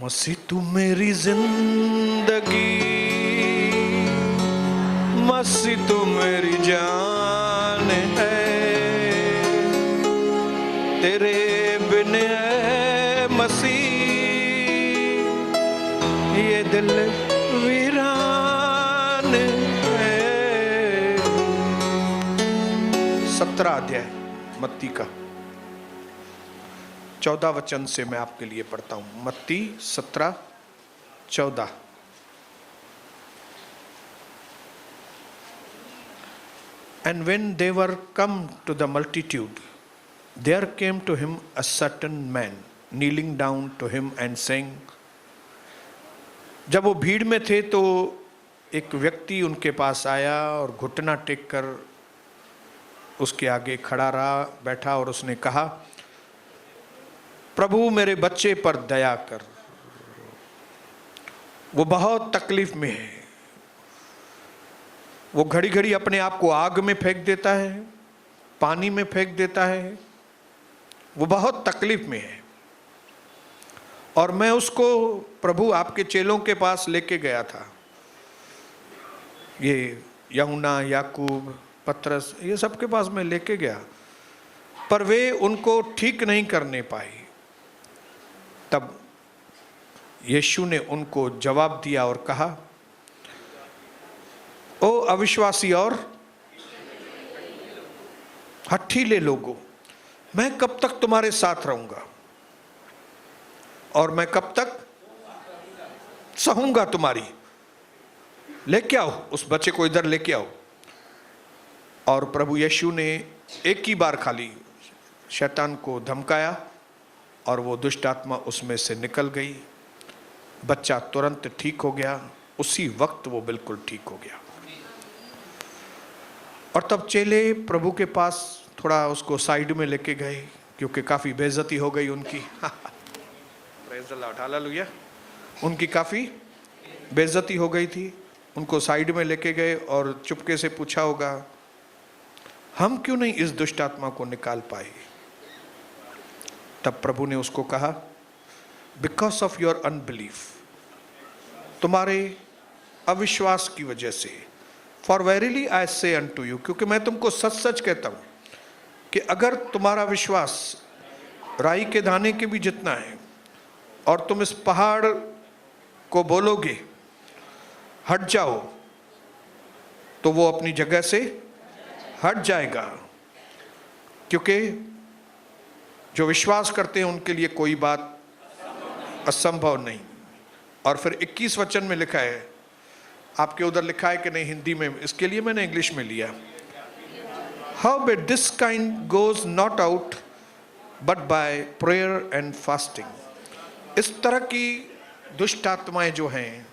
मसीह तू मेरी जिंदगी, मसीह तू मेरी जान है, तेरे बिन है मसीह ये दिल वीरान है। 17 अध्याय मत्ती का 14 वचन से मैं आपके लिए पढ़ता हूं। मत्ती 17:14। And when they were come to the multitude, there came to him a certain man, kneeling down to him and saying, जब वो भीड़ में थे तो एक व्यक्ति उनके पास आया और घुटना टेक कर उसके आगे खड़ा रहा, बैठा और उसने कहा, प्रभु मेरे बच्चे पर दया कर, वो बहुत तकलीफ में है, वो घड़ी घड़ी अपने आप को आग में फेंक देता है, पानी में फेंक देता है, वो बहुत तकलीफ में है। और मैं उसको प्रभु आपके चेलों के पास लेके गया था, ये यूहन्ना, याकूब, पतरस, ये सबके पास मैं लेके गया, पर वे उनको ठीक नहीं करने पाए। तब यीशु ने उनको जवाब दिया और कहा, ओ अविश्वासी और हठीले लोगों, मैं कब तक तुम्हारे साथ रहूंगा और मैं कब तक सहूंगा तुम्हारी? लेके आओ उस बच्चे को, इधर लेके आओ। और प्रभु यीशु ने एक ही बार खाली शैतान को धमकाया और वो दुष्ट आत्मा उसमें से निकल गई। बच्चा तुरंत ठीक हो गया, उसी वक्त वो बिल्कुल ठीक हो गया। और तब चेले प्रभु के पास थोड़ा उसको साइड में लेके गए, क्योंकि काफ़ी बेइज्जती हो गई उनकी। Praise the Lord, hallelujah. उनकी काफ़ी बेइज्जती हो गई थी। उनको साइड में लेके गए और चुपके से पूछा होगा, हम क्यों नहीं इस दुष्ट आत्मा को निकाल पाए? तब प्रभु ने उसको कहा, बिकॉज ऑफ योर अनबिलीफ, तुम्हारे अविश्वास की वजह से। फॉर वेरीली आई से अनटू यू, क्योंकि मैं तुमको सच सच कहता हूं कि अगर तुम्हारा विश्वास राई के दाने के भी जितना है और तुम इस पहाड़ को बोलोगे हट जाओ, तो वो अपनी जगह से हट जाएगा। क्योंकि जो विश्वास करते हैं उनके लिए कोई बात असंभव नहीं। और फिर 21 वचन में लिखा है, आपके उधर लिखा है कि नहीं हिंदी में, इसके लिए मैंने इंग्लिश में लिया। How but this kind goes not out but by prayer and fasting. इस तरह की दुष्ट आत्माएं जो हैं,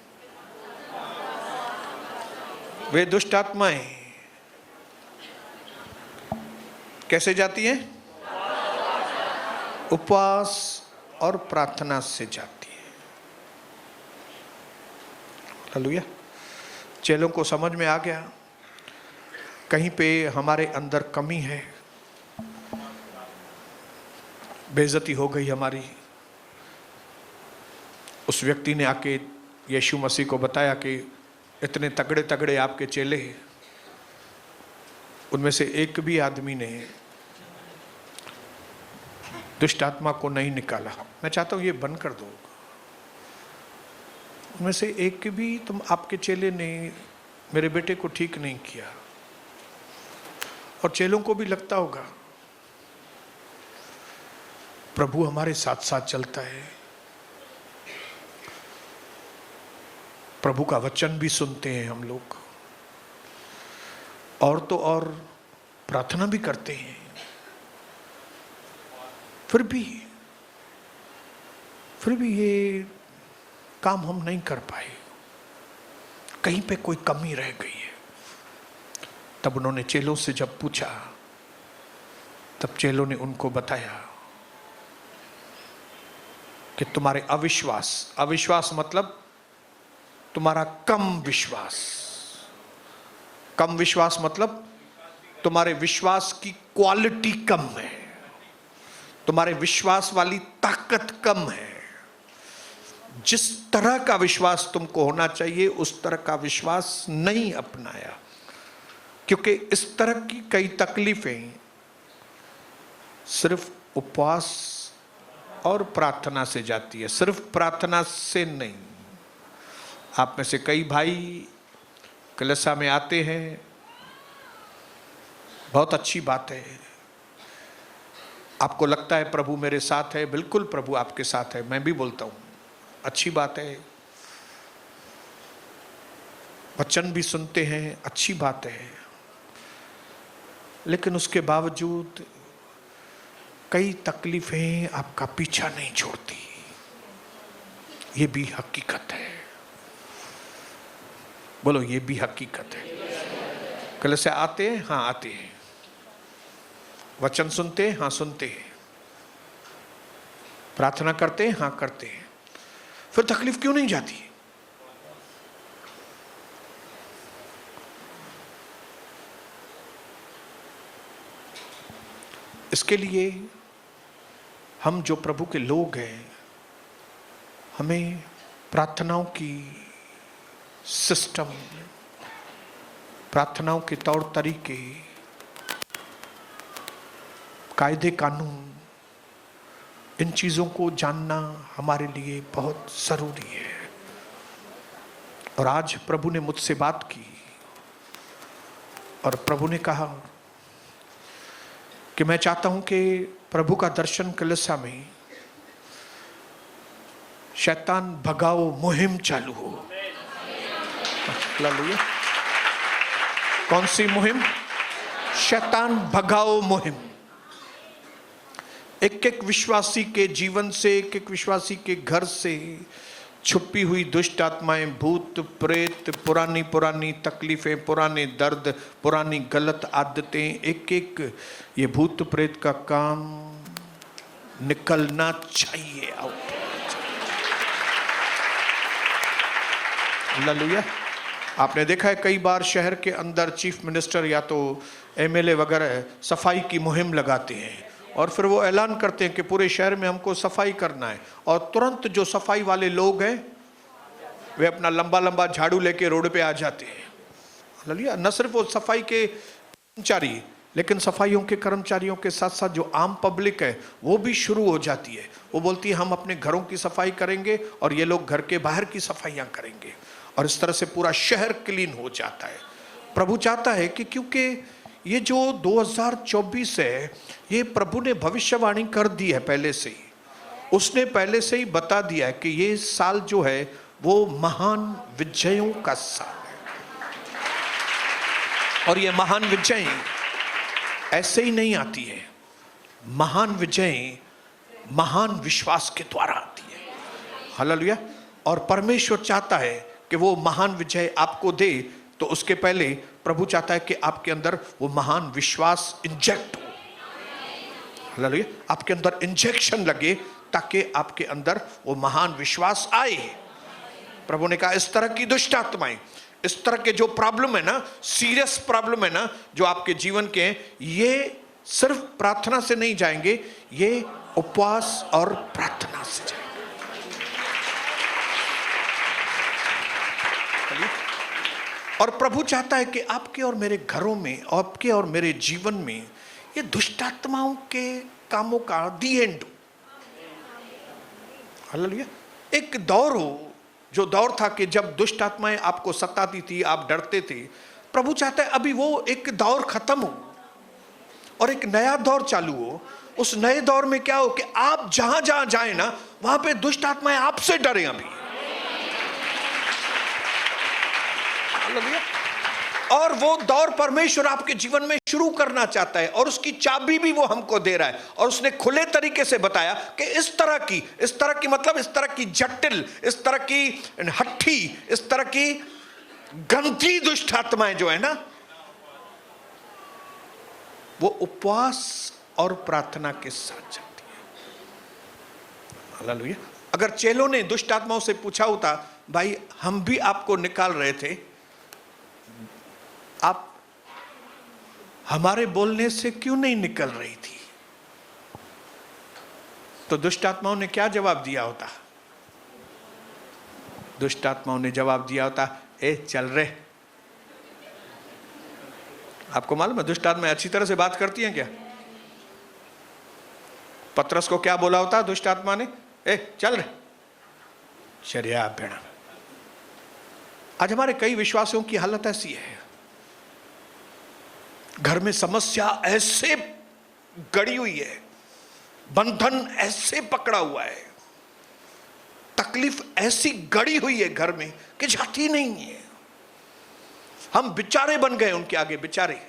वे दुष्ट आत्माएं कैसे जाती हैं? उपवास और प्रार्थना से जाती है। हालेलुया। चेलों को समझ में आ गया कहीं पे हमारे अंदर कमी है, बेइज्जती हो गई हमारी। उस व्यक्ति ने आके यीशु मसीह को बताया कि इतने तगड़े तगड़े आपके चेले हैं, उनमें से एक भी आदमी ने दुष्ट आत्मा को नहीं निकाला। मैं चाहता हूं ये बंद कर दो। उनमें से एक भी तुम आपके चेले ने मेरे बेटे को ठीक नहीं किया। और चेलों को भी लगता होगा प्रभु हमारे साथ साथ चलता है, प्रभु का वचन भी सुनते हैं हम लोग, और तो और प्रार्थना भी करते हैं, फिर भी ये काम हम नहीं कर पाए, कहीं पे कोई कमी रह गई है। तब उन्होंने चेलों से जब पूछा, तब चेलों ने उनको बताया कि तुम्हारे अविश्वास मतलब तुम्हारा कम विश्वास मतलब तुम्हारे विश्वास की क्वालिटी कम है, तुम्हारे विश्वास वाली ताकत कम है, जिस तरह का विश्वास तुमको होना चाहिए उस तरह का विश्वास नहीं अपनाया, क्योंकि इस तरह की कई तकलीफें सिर्फ उपवास और प्रार्थना से जाती है, सिर्फ प्रार्थना से नहीं। आप में से कई भाई कलीसिया में आते हैं, बहुत अच्छी बात है, आपको लगता है प्रभु मेरे साथ है, बिल्कुल प्रभु आपके साथ है, मैं भी बोलता हूं, अच्छी बात है। वचन भी सुनते हैं, अच्छी बात है, लेकिन उसके बावजूद कई तकलीफें आपका पीछा नहीं छोड़ती, ये भी हकीकत है। बोलो, ये भी हकीकत है। कलीसिया आते हैं, हाँ आते हैं। वचन सुनते हैं, हाँ सुनते हैं। प्रार्थना करते हैं, हाँ करते हैं। फिर तकलीफ क्यों नहीं जाती? इसके लिए हम जो प्रभु के लोग हैं, हमें प्रार्थनाओं की सिस्टम, प्रार्थनाओं के तौर तरीके, कायदे कानून, इन चीज़ों को जानना हमारे लिए बहुत ज़रूरी है। और आज प्रभु ने मुझसे बात की और प्रभु ने कहा कि मैं चाहता हूं कि प्रभु का दर्शन कलीसिया में शैतान भगाओ मुहिम चालू हो। हालेलुया। कौन सी मुहिम? शैतान भगाओ मुहिम। एक एक विश्वासी के जीवन से, एक एक विश्वासी के घर से छुपी हुई दुष्ट आत्माएं, भूत प्रेत, पुरानी पुरानी तकलीफें, पुराने दर्द, पुरानी गलत आदतें, एक एक ये भूत प्रेत का काम निकलना चाहिए, आउट। हालेलुया। आपने देखा है कई बार शहर के अंदर चीफ मिनिस्टर या तो एमएलए वगैरह सफाई की मुहिम लगाते हैं और फिर वो ऐलान करते हैं कि पूरे शहर में हमको सफाई करना है, और तुरंत जो सफाई वाले लोग हैं वे अपना लंबा लंबा झाड़ू लेके रोड पे आ जाते हैं। हालेलुया। न सिर्फ वो सफाई के कर्मचारी, लेकिन सफाइयों के कर्मचारियों के साथ साथ जो आम पब्लिक है वो भी शुरू हो जाती है। वो बोलती है हम अपने घरों की सफाई करेंगे और ये लोग घर के बाहर की सफाइयां करेंगे, और इस तरह से पूरा शहर क्लीन हो जाता है। प्रभु चाहता है कि क्योंकि ये जो 2024 है, ये प्रभु ने भविष्यवाणी कर दी है पहले से ही, उसने पहले से ही बता दिया है कि ये साल जो है वो महान विजयों का साल है। और ये महान विजय ऐसे ही नहीं आती है, महान विजय महान विश्वास के द्वारा आती है। हालेलुया। और परमेश्वर चाहता है कि वो महान विजय आपको दे, तो उसके पहले प्रभु चाहता है कि आपके अंदर वो महान विश्वास इंजेक्ट हो। हालेलुया। आपके अंदर इंजेक्शन लगे ताकि आपके अंदर वो महान विश्वास आए। प्रभु ने कहा इस तरह की दुष्ट आत्माएं, इस तरह के जो प्रॉब्लम है ना, सीरियस प्रॉब्लम है ना जो आपके जीवन के हैं, ये सिर्फ प्रार्थना से नहीं जाएंगे, ये उपवास और प्रार्थना से जाएंगे। और प्रभु चाहता है कि आपके और मेरे घरों में, आपके और मेरे जीवन में ये दुष्ट आत्माओं के कामों का दी एंड हो। हालेलुया। एक दौर हो, जो दौर था कि जब दुष्ट आत्माएं आपको सताती थी, आप डरते थे। प्रभु चाहता है अभी वो एक दौर खत्म हो और एक नया दौर चालू हो। उस नए दौर में क्या हो कि आप जहां जहां जाए ना, वहां पे दुष्ट आत्माएं आपसे डरे। अभी और वो दौर परमेश्वर आपके जीवन में शुरू करना चाहता है, और उसकी चाबी भी वो हमको दे रहा है। और उसने खुले तरीके से बताया कि इस तरह की मतलब इस तरह की जटिल, इस तरह की हट्ठी, इस तरह की गंदी दुष्ट आत्माएं जो है ना, वो उपवास और प्रार्थना के साथ जाती है। हालेलुया। अगर चेलों ने दुष्ट आत्माओं से पूछा होता, भाई हम भी आपको निकाल रहे थे, आप हमारे बोलने से क्यों नहीं निकल रही थी, तो दुष्ट आत्माओं ने क्या जवाब दिया होता? दुष्ट आत्माओं ने जवाब दिया होता, ए चल रे। आपको मालूम है दुष्ट आत्माएं अच्छी तरह से बात करती हैं क्या? पतरस को क्या बोला होता दुष्ट आत्मा ने? ए चल रे, शरिया भेड़ा। आज हमारे कई विश्वासियों की हालत ऐसी है, घर में समस्या ऐसे गड़ी हुई है, बंधन ऐसे पकड़ा हुआ है, तकलीफ ऐसी गड़ी हुई है घर में कि जाती नहीं है। हम बेचारे बन गए उनके आगे, बेचारे,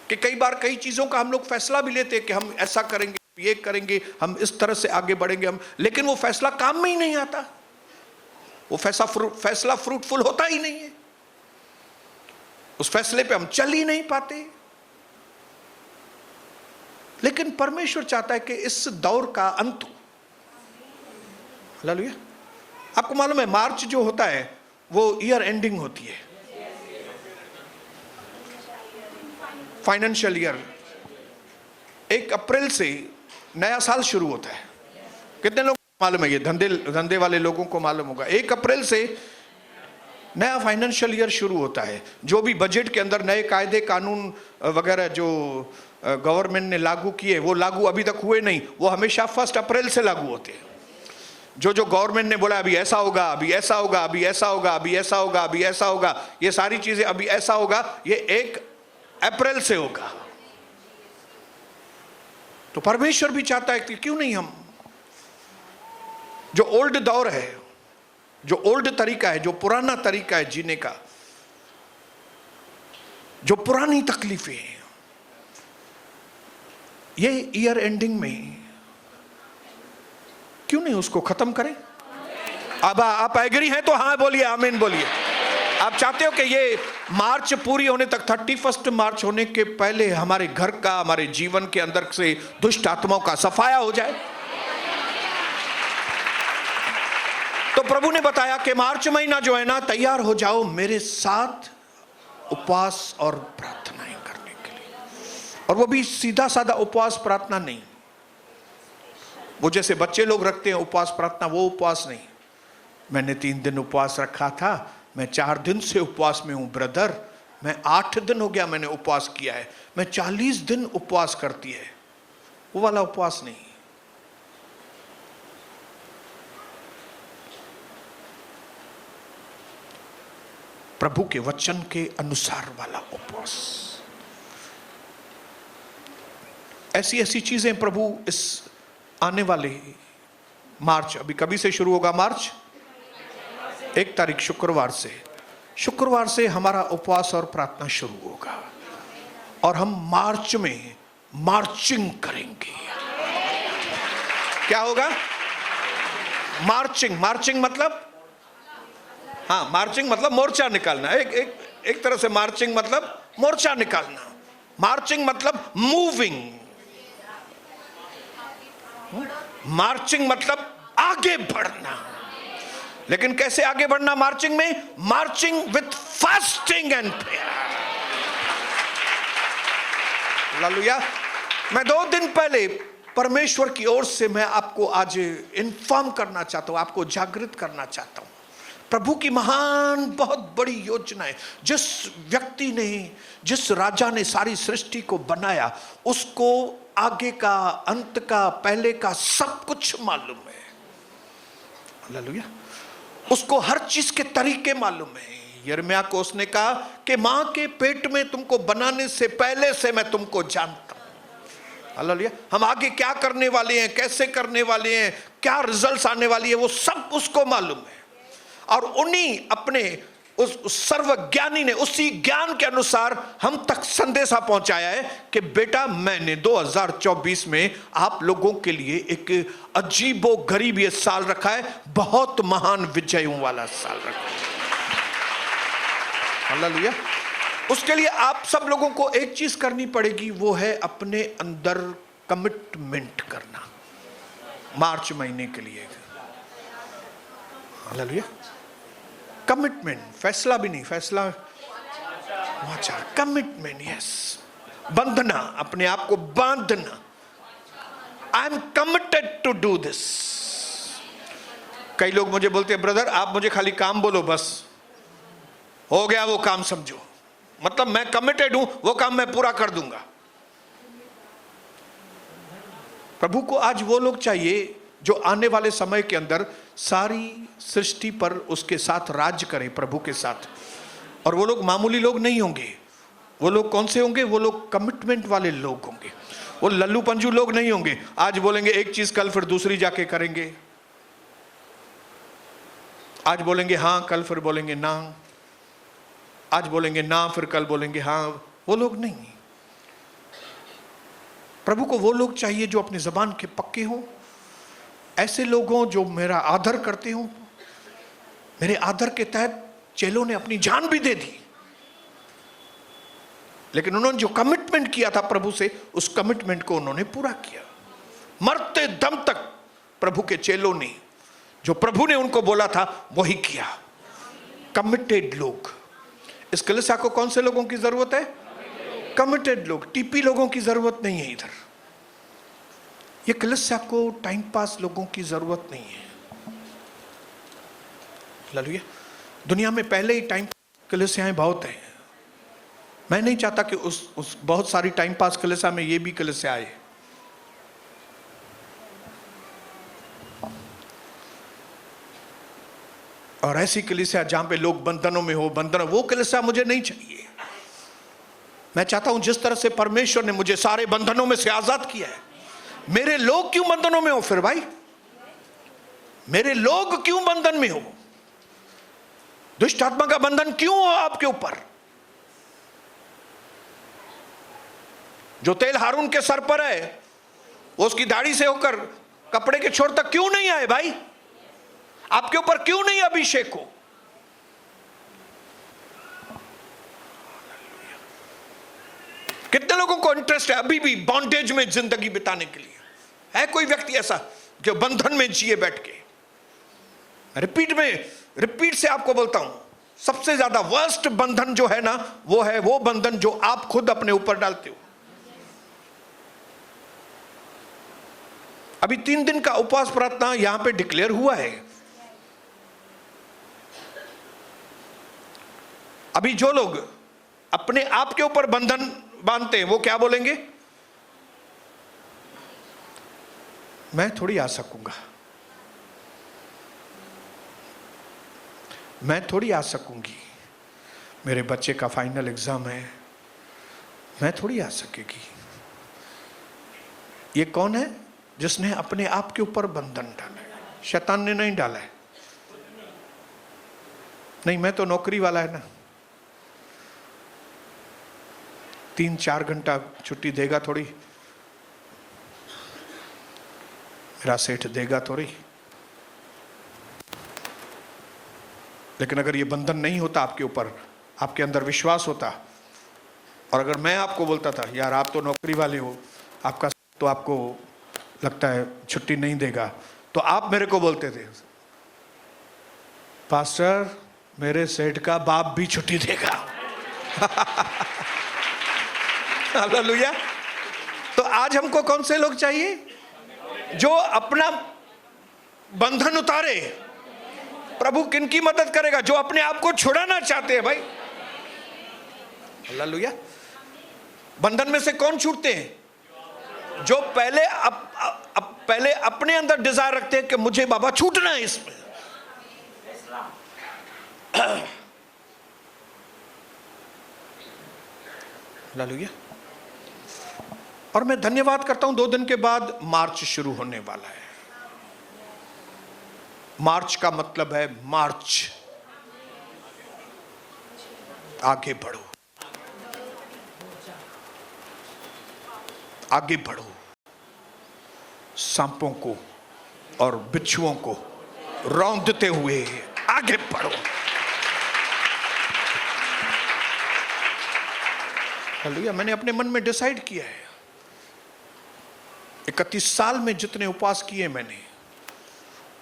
कि कई बार कई चीजों का हम लोग फैसला भी लेते हैं कि हम ऐसा करेंगे, ये करेंगे, हम इस तरह से आगे बढ़ेंगे हम, लेकिन वो फैसला काम में ही नहीं आता, वो फैसला फ्रूटफुल होता ही नहीं है, उस फैसले पे हम चल ही नहीं पाते। लेकिन परमेश्वर चाहता है कि इस दौर का अंत हो। हालेलुया। आपको मालूम है मार्च जो होता है वो ईयर एंडिंग होती है, फाइनेंशियल ईयर। 1 अप्रैल से नया साल शुरू होता है। कितने लोगों को मालूम है? ये धंधे वाले लोगों को मालूम होगा। 1 अप्रैल से नया फाइनेंशियल ईयर शुरू होता है। जो भी बजट के अंदर नए कायदे कानून वगैरह जो गवर्नमेंट ने लागू किए, वो लागू अभी तक हुए नहीं, वो हमेशा 1 अप्रैल से लागू होते हैं। जो गवर्नमेंट ने बोला अभी ऐसा होगा, अभी ऐसा होगा, अभी ऐसा होगा, अभी ऐसा होगा, अभी ऐसा होगा, ये सारी चीजें अभी ऐसा होगा, ये 1 अप्रैल से होगा। तो परमेश्वर भी चाहता है कि क्यों नहीं हम जो ओल्ड दौर है, जो ओल्ड तरीका है, जो पुराना तरीका है जीने का, जो पुरानी तकलीफें हैं, ये ईयर एंडिंग में क्यों नहीं उसको खत्म करें? अब आप एग्री हैं तो हाँ बोलिए, आमीन बोलिए। आप चाहते हो कि ये मार्च पूरी होने तक, 31 मार्च होने के पहले हमारे घर का, हमारे जीवन के अंदर से दुष्ट आत्माओं का सफाया हो जाए? तो प्रभु ने बताया कि मार्च महीना जो है ना, तैयार हो जाओ मेरे साथ उपवास और प्रार्थनाएं करने के लिए। और वो भी सीधा साधा उपवास प्रार्थना नहीं, वो जैसे बच्चे लोग रखते हैं उपवास प्रार्थना, वो उपवास नहीं। मैंने 3 दिन उपवास रखा था, मैं 4 दिन से उपवास में हूं ब्रदर, मैं 8 दिन हो गया मैंने उपवास किया है, मैं 40 दिन उपवास करती है, वो वाला उपवास नहीं। प्रभु के वचन के अनुसार वाला उपवास। ऐसी ऐसी चीजें प्रभु इस आने वाले मार्च, अभी कभी से शुरू होगा मार्च? 1 तारीख शुक्रवार से हमारा उपवास और प्रार्थना शुरू होगा, और हम मार्च में मार्चिंग करेंगे। क्या होगा? मार्चिंग मतलब, हाँ, मार्चिंग मतलब मोर्चा निकालना। एक तरह से मार्चिंग मतलब मोर्चा निकालना। मार्चिंग मतलब मूविंग, मार्चिंग मतलब आगे बढ़ना। लेकिन कैसे आगे बढ़ना मार्चिंग में? Marching with fasting and prayer. Hallelujah. मैं 2 दिन पहले परमेश्वर की ओर से मैं आपको आज इन्फॉर्म करना चाहता हूं, आपको जागृत करना चाहता हूं। प्रभु की महान बहुत बड़ी योजना है। जिस व्यक्ति ने, जिस राजा ने सारी सृष्टि को बनाया, उसको आगे का, अंत का, पहले का सब कुछ मालूम है। हालेलुया। उसको हर चीज के तरीके मालूम है। यिर्मयाह को उसने कहा कि मां के पेट में तुमको बनाने से पहले से मैं तुमको जानता हूं। हालेलुया। हम आगे क्या करने वाले हैं, कैसे करने वाले हैं, क्या रिजल्ट्स आने वाली है, वो सब उसको मालूम है। और उन्हीं अपने उस सर्वज्ञानी ने उसी ज्ञान के अनुसार हम तक संदेशा पहुंचाया है कि बेटा मैंने 2024 में आप लोगों के लिए एक अजीबो गरीब ये साल रखा है, बहुत महान विजयों वाला साल रखा है। हालेलुया। उसके लिए आप सब लोगों को एक चीज करनी पड़ेगी, वो है अपने अंदर कमिटमेंट करना मार्च महीने के लिए। हालेलुया। कमिटमेंट, फैसला भी नहीं, फैसला वाचा, कमिटमेंट, यस, बंधना, अपने आप को बांधना। I am committed to do this. कई लोग मुझे बोलते हैं ब्रदर आप मुझे खाली काम बोलो, बस हो गया वो काम समझो, मतलब मैं कमिटेड हूं, वो काम मैं पूरा कर दूंगा। प्रभु को आज वो लोग चाहिए जो आने वाले समय के अंदर सारी सृष्टि पर उसके साथ राज करें, प्रभु के साथ। और वो लोग मामूली लोग नहीं होंगे। वो लोग कौन से होंगे? वो लोग कमिटमेंट वाले लोग होंगे। वो लल्लू पंजू लोग नहीं होंगे, आज बोलेंगे एक चीज कल फिर दूसरी जाके करेंगे, आज बोलेंगे हाँ कल फिर बोलेंगे ना, आज बोलेंगे ना फिर कल बोलेंगे हाँ। वो लोग नहीं। प्रभु को वो लोग चाहिए जो अपनी जबान के पक्के हों, ऐसे लोग हों जो मेरा आदर करते हों। मेरे आदर के तहत चेलों ने अपनी जान भी दे दी, लेकिन उन्होंने जो कमिटमेंट किया था प्रभु से, उस कमिटमेंट को उन्होंने पूरा किया। मरते दम तक प्रभु के चेलों ने जो प्रभु ने उनको बोला था वही किया। कमिटेड लोग। इस कलीसिया को कौन से लोगों की जरूरत है? कमिटेड लोग। टीपी लोगों की जरूरत नहीं है इधर। ये कलीसिया को टाइम पास लोगों की जरूरत नहीं है। हालेलुया। दुनिया में पहले ही टाइम कलीसियाएं बहुत हैं। मैं नहीं चाहता कि उस बहुत सारी टाइम पास कलीसिया में ये भी कलीसिया आए। और ऐसी कलीसिया जहां पे लोग बंधनों में हो, वो कलीसिया मुझे नहीं चाहिए। मैं चाहता हूं जिस तरह से परमेश्वर ने मुझे सारे बंधनों में से आजाद किया है, मेरे लोग क्यों बंधनों में हो? फिर भाई मेरे लोग क्यों बंधन में हो? दुष्ट आत्मा का बंधन क्यों हो आपके ऊपर? जो तेल हारून के सर पर है वो उसकी दाढ़ी से होकर कपड़े के छोर तक क्यों नहीं आए? भाई आपके ऊपर क्यों नहीं अभिषेक हो? कितने लोगों को इंटरेस्ट है अभी भी बॉन्डेज में जिंदगी बिताने के लिए? है कोई व्यक्ति ऐसा जो बंधन में जिए बैठ के? रिपीट से आपको बोलता हूं, सबसे ज्यादा वर्स्ट बंधन जो है ना, वो है वो बंधन जो आप खुद अपने ऊपर डालते हो। अभी 3 दिन का उपवास प्रार्थना यहां पे डिक्लेयर हुआ है। अभी जो लोग अपने आप के ऊपर बंधन बांधते हैं वो क्या बोलेंगे? मैं थोड़ी आ सकूंगा, मैं थोड़ी आ सकूंगी, मेरे बच्चे का फाइनल एग्जाम है, मैं थोड़ी आ सकेगी। ये कौन है जिसने अपने आप के ऊपर बंधन डाला है? शैतान ने नहीं डाला है। नहीं, मैं तो नौकरी वाला है ना, 3-4 घंटा छुट्टी देगा थोड़ी, मेरा सेठ देगा थोड़ी। लेकिन अगर ये बंधन नहीं होता आपके ऊपर, आपके अंदर विश्वास होता, और अगर मैं आपको बोलता था यार आप तो नौकरी वाले हो, आपका तो आपको लगता है छुट्टी नहीं देगा, तो आप मेरे को बोलते थे पास्टर मेरे सेठ का बाप भी छुट्टी देगा। हालेलुया। तो आज हमको कौन से लोग चाहिए? जो अपना बंधन उतारे। प्रभु किनकी मदद करेगा? जो अपने आप को छुड़ाना चाहते हैं भाई। हालेलुया। बंधन में से कौन छूटते हैं? जो पहले अपने अंदर डिजायर रखते हैं कि मुझे बाबा छूटना है इसमें। हालेलुया। और मैं धन्यवाद करता हूं, 2 दिन के बाद मार्च शुरू होने वाला है। मार्च का मतलब है मार्च, आगे बढ़ो, आगे बढ़ो, सांपों को और बिच्छुओं को रौंदते हुए आगे बढ़ो। हालेलुया। मैंने अपने मन में डिसाइड किया है, 31 साल में जितने उपवास किए मैंने,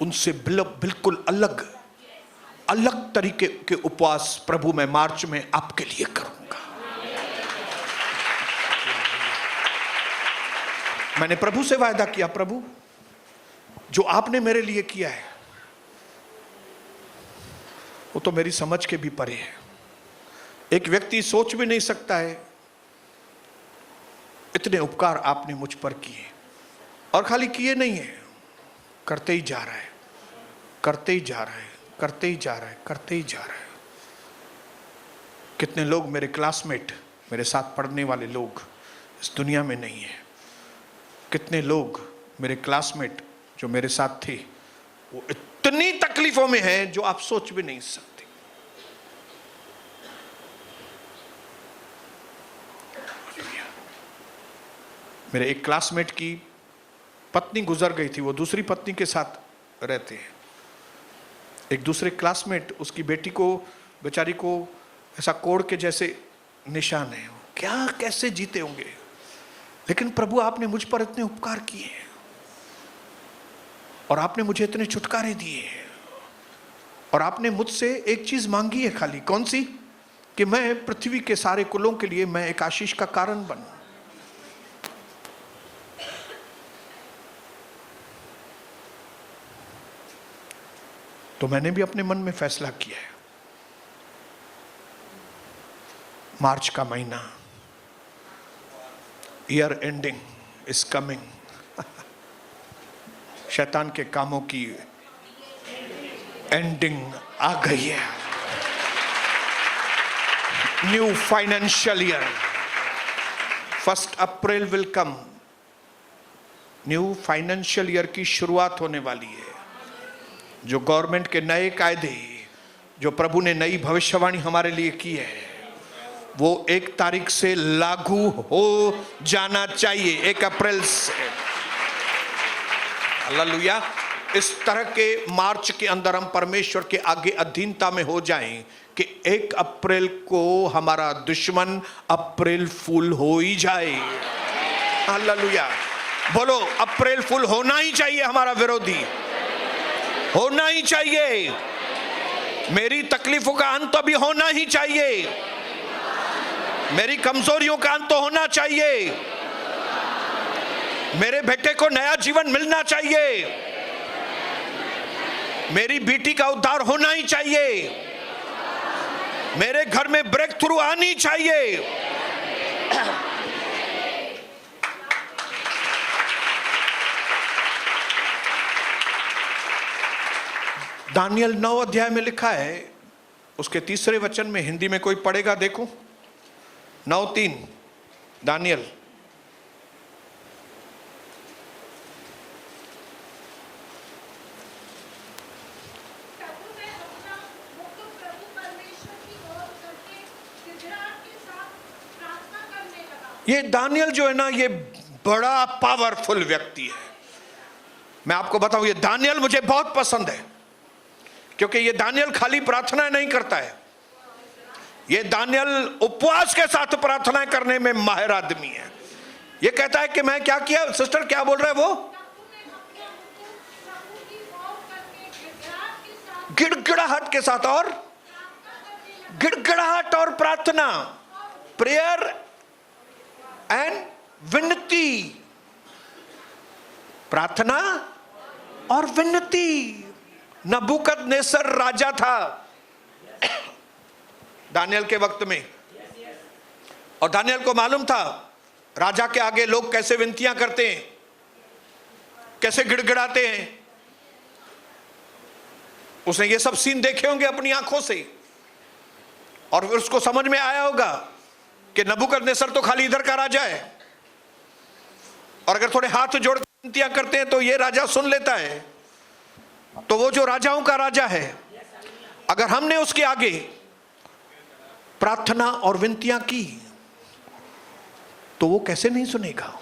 उनसे बिल्कुल अलग तरीके के उपवास प्रभु मैं मार्च में आपके लिए करूंगा। मैंने प्रभु से वायदा किया, प्रभु जो आपने मेरे लिए किया है वो तो मेरी समझ के भी परे है। एक व्यक्ति सोच भी नहीं सकता है इतने उपकार आपने मुझ पर किए, और खाली किए नहीं है, करते ही जा रहा है, करते ही जा रहा है, करते ही जा रहा है, करते ही जा रहा है। कितने लोग मेरे क्लासमेट, मेरे साथ पढ़ने वाले लोग इस दुनिया में नहीं है। कितने लोग मेरे क्लासमेट जो मेरे साथ थे वो इतनी तकलीफों में हैं जो आप सोच भी नहीं सकते। मेरे एक क्लासमेट की पत्नी गुजर गई थी, वो दूसरी पत्नी के साथ रहते हैं। एक दूसरे क्लासमेट, उसकी बेटी को बेचारी को ऐसा कोड़ के जैसे निशान है, क्या कैसे जीते होंगे। लेकिन प्रभु आपने मुझ पर इतने उपकार किए और आपने मुझे इतने छुटकारे दिए, और आपने मुझसे एक चीज मांगी है खाली, कौन सी? कि मैं पृथ्वी के सारे कुलों के लिए मैं एक आशीष का कारण बनूं। तो मैंने भी अपने मन में फैसला किया है, मार्च का महीना, ईयर एंडिंग इज कमिंग, शैतान के कामों की एंडिंग आ गई है। New financial year 1 April will come. New financial year की शुरुआत होने वाली है। जो गवर्नमेंट के नए कायदे, जो प्रभु ने नई भविष्यवाणी हमारे लिए की है, वो 1 तारीख से लागू हो जाना चाहिए, 1 अप्रैल से। हालेलुया। इस तरह के मार्च के अंदर हम परमेश्वर के आगे अधीनता में हो जाएं कि 1 अप्रैल को हमारा दुश्मन अप्रैल फूल हो ही जाए। हालेलुया। बोलो, अप्रैल फूल होना ही चाहिए, हमारा विरोधी होना ही चाहिए। मेरी तकलीफों का अंत भी होना ही चाहिए, मेरी कमजोरियों का अंत होना चाहिए, मेरे बेटे को नया जीवन मिलना चाहिए, मेरी बेटी का उद्धार होना ही चाहिए, मेरे घर में ब्रेक थ्रू आनी चाहिए। दानियल 9 अध्याय में लिखा है, उसके 3 वचन में, हिंदी में कोई पढ़ेगा? देखो 9:3 दानियल। ये दानियल जो है ना, ये बड़ा पावरफुल व्यक्ति है। मैं आपको बताऊं, ये दानियल मुझे बहुत पसंद है, क्योंकि ये दानियल खाली प्रार्थना नहीं करता है, ये दानियल उपवास के साथ प्रार्थना करने में माहिर आदमी है। ये कहता है कि मैं क्या किया, सिस्टर क्या बोल रहे हैं वो? गिड़गिड़ाहट के साथ, और गिड़गिड़ाहट और प्रार्थना, प्रेयर एंड विनती, प्रार्थना और विनती। नबूकदनेस्सर राजा था दानियल के वक्त में, और दानियल को मालूम था राजा के आगे लोग कैसे विनतियां करते हैं, कैसे गिड़गिड़ाते हैं। उसने ये सब सीन देखे होंगे अपनी आंखों से, और फिर उसको समझ में आया होगा कि नबूकदनेस्सर तो खाली इधर का राजा है, और अगर थोड़े हाथ जोड़ कर विनतियां करते हैं तो ये राजा सुन लेता है। तो वो जो राजाओं का राजा है, अगर हमने उसके आगे प्रार्थना और विनतियां की तो वो कैसे नहीं सुनेगा?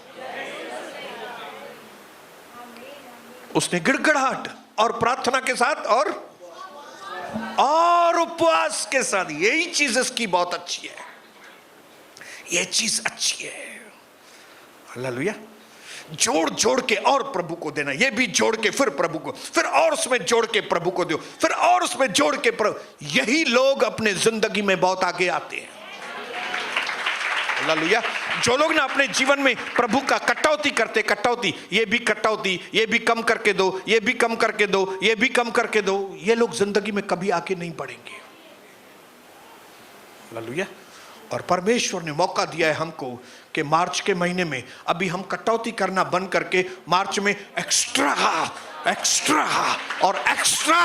उसने गिड़गिड़ाहट और प्रार्थना के साथ और उपवास के साथ, यही चीज इसकी बहुत अच्छी है, ये चीज अच्छी है। हालेलुया। जोड़ जोड़ के और प्रभु को देना, ये भी जोड़ के फिर प्रभु को, फिर और उसमें जोड़ के प्रभु को दो, फिर और उसमें जोड़ के प्रभु। यही लोग अपने जिंदगी में बहुत आगे आते हैं। हालेलुया। जो लोग ना अपने जीवन में प्रभु का कटौती करते, कटौती, ये भी कटौती, ये भी कम करके दो, ये भी कम करके दो, ये भी कम करके दो, ये लोग जिंदगी में कभी आगे नहीं बढ़ेंगे। हालेलुया। और परमेश्वर ने मौका दिया है हमको कि मार्च के महीने में अभी हम कटौती करना बंद करके मार्च में एक्स्ट्रा एक्स्ट्रा और एक्स्ट्रा,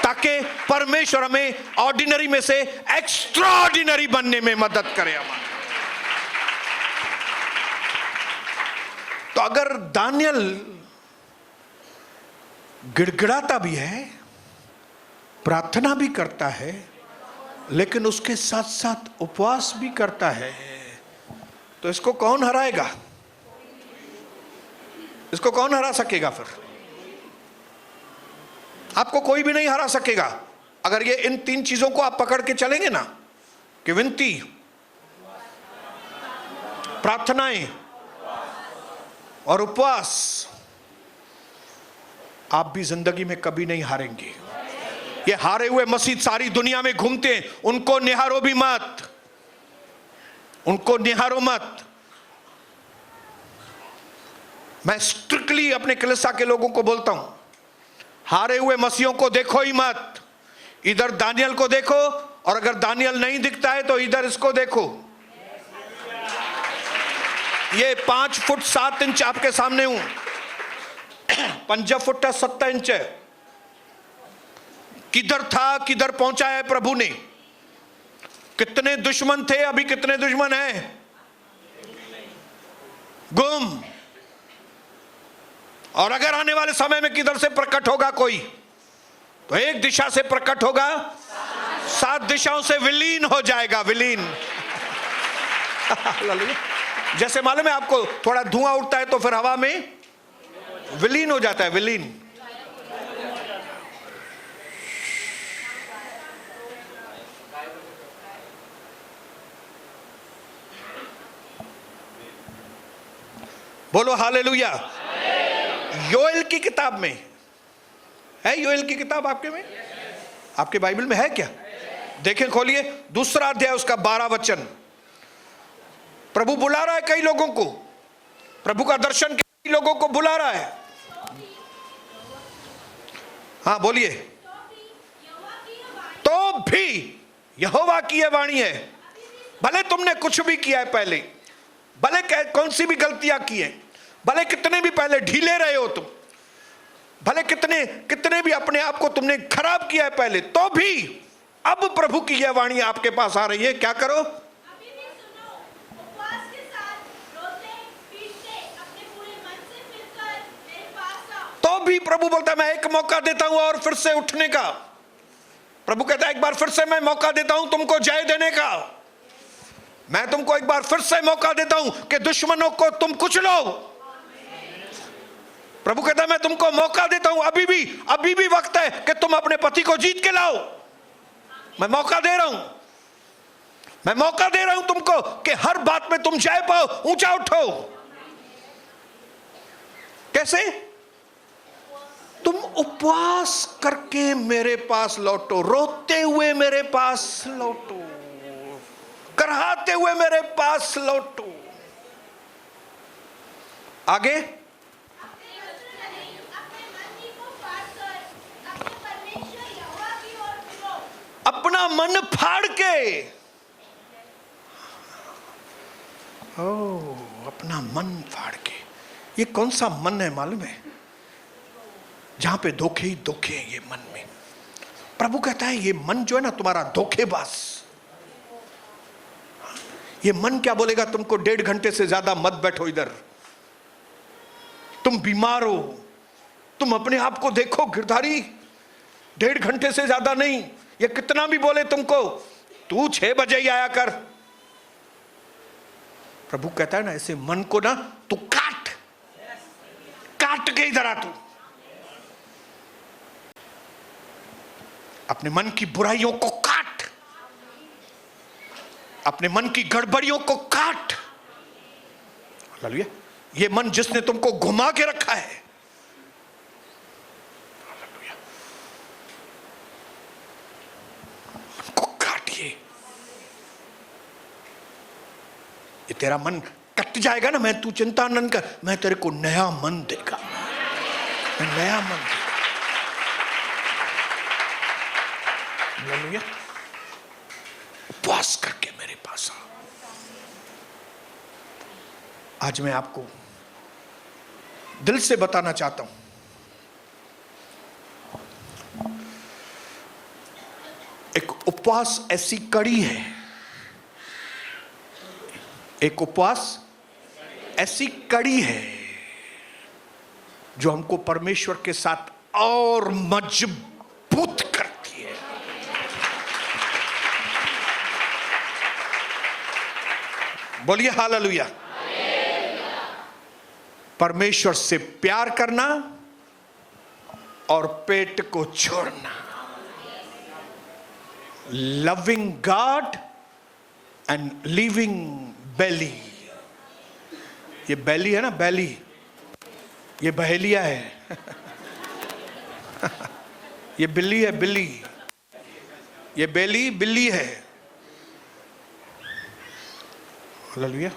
ताकि परमेश्वर हमें ऑर्डिनरी में से एक्स्ट्रा ऑर्डिनरी बनने में मदद करे हमारे। तो अगर दानियल गिड़गिड़ाता भी है, प्रार्थना भी करता है, लेकिन उसके साथ साथ उपवास भी करता है, तो इसको कौन हराएगा? इसको कौन हरा सकेगा? फिर आपको कोई भी नहीं हरा सकेगा अगर ये इन 3 चीजों को आप पकड़ के चलेंगे ना, कि विनती, प्रार्थनाएं और उपवास, आप भी जिंदगी में कभी नहीं हारेंगे। ये हारे हुए मसीह सारी दुनिया में घूमते हैं, उनको निहारो भी मत, उनको निहारो मत। मैं स्ट्रिक्टली अपने कलीसिया के लोगों को बोलता हूं, हारे हुए मसीहों को देखो ही मत। इधर दानियल को देखो, और अगर दानियल नहीं दिखता है तो इधर इसको देखो। ये 5 फुट 7 इंच आपके सामने हूं, 5 फुट 7 इंच है। किधर था, किधर पहुंचा है प्रभु ने। कितने दुश्मन थे, अभी कितने दुश्मन हैं? गुम। और अगर आने वाले समय में किधर से प्रकट होगा कोई, तो एक दिशा से प्रकट होगा, 7 दिशाओं से विलीन हो जाएगा, विलीन। जैसे मालूम है आपको, थोड़ा धुआं उठता है तो फिर हवा में विलीन हो जाता है, विलीन। बोलो हालेलुया। योएल की किताब में है, योएल की किताब आपके में, आपके बाइबल में है क्या? देखें, खोलिए, 2 अध्याय, उसका 12 वचन। प्रभु बुला रहा है कई लोगों को, प्रभु का दर्शन कई लोगों को बुला रहा है। हाँ बोलिए। तो भी यहोवा की यह वाणी है, भले तुमने कुछ भी किया है पहले, भले कौन सी भी गलतियां की है, भले कितने भी पहले ढीले रहे हो तुम, भले कितने भी अपने आप को तुमने खराब किया है पहले, तो भी अब प्रभु की यह वाणी आपके पास आ रही है, क्या करो? अभी भी सुनो, उपवास के साथ रोते पीटते अपने पूरे मन से मिलकर मेरे पास आओ। तो भी प्रभु बोलता है मैं एक मौका देता हूं और फिर से उठने का। प्रभु कहता है एक बार फिर से मैं मौका देता हूं तुमको जय देने का। मैं तुमको एक बार फिर से मौका देता हूं कि दुश्मनों को तुम कुचलो। प्रभु कहता है मैं तुमको मौका देता हूं, अभी भी वक्त है कि तुम अपने पति को जीत के लाओ। मैं मौका दे रहा हूं, मैं मौका दे रहा हूं तुमको कि हर बात में तुम जय पाओ, ऊंचा उठो। कैसे? तुम उपवास करके मेरे पास लौटो, रोते हुए मेरे पास लौटो, कराहते हुए मेरे पास लौटो। आगे, अपना मन फाड़ के, अपना मन फाड़ के। ये कौन सा मन है मालूम है? जहां पे धोखे ही धोखे हैं ये मन में। प्रभु कहता है ये मन जो है ना तुम्हारा धोखेबाज, ये मन क्या बोलेगा तुमको 1.5 घंटे से ज्यादा मत बैठो इधर, तुम बीमार हो, तुम अपने आप को देखो गिरधारी, 1.5 घंटे से ज्यादा नहीं। ये कितना भी बोले तुमको, तू 6 बजे ही आया कर। प्रभु कहता है ना ऐसे मन को ना तू काट के इधर आ। तू अपने मन की बुराइयों को काट, अपने मन की गड़बड़ियों को काट। हालेलुया। ये मन जिसने तुमको घुमा के रखा है, हालेलुया, मन को काटिए। ये तेरा मन कट जाएगा ना, मैं तू चिंता न कर, मैं तेरे को नया मन देगा, मैं नया मन देगा। हालेलुया। उपवास करके मेरे पास आ। आज मैं आपको दिल से बताना चाहता हूं, एक उपवास ऐसी कड़ी है, एक उपवास ऐसी कड़ी है जो हमको परमेश्वर के साथ और मजबूत करती है। बोलिए हालेलुया। परमेश्वर से प्यार करना और पेट को छोड़ना, लविंग गॉड एंड लिविंग बेली। ये बेली है ना, बेली, ये बहेलिया है ये बिल्ली है, बिल्ली, ये बेली बिल्ली है। हालेलुया।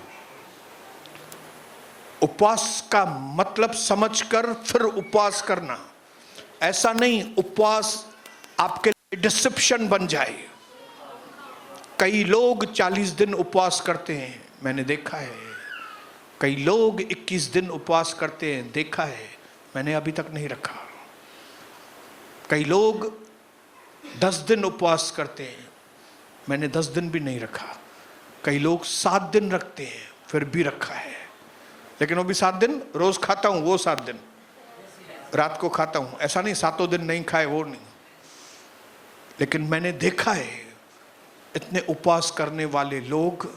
उपवास का मतलब समझकर फिर उपवास करना। ऐसा नहीं उपवास आपके लिए डिसिप्शन बन जाए। कई लोग 40 दिन उपवास करते हैं, मैंने देखा है। कई लोग 21 दिन उपवास करते हैं, देखा है, मैंने अभी तक नहीं रखा। कई लोग 10 दिन उपवास करते हैं, मैंने 10 दिन भी नहीं रखा। कई लोग 7 दिन रखते हैं, फिर भी रखा है। लेकिन वो भी 7 दिन रोज खाता हूं, वो 7 दिन रात को खाता हूं, ऐसा नहीं 7 दिन नहीं खाए, वो नहीं। लेकिन मैंने देखा है इतने उपवास करने वाले लोग,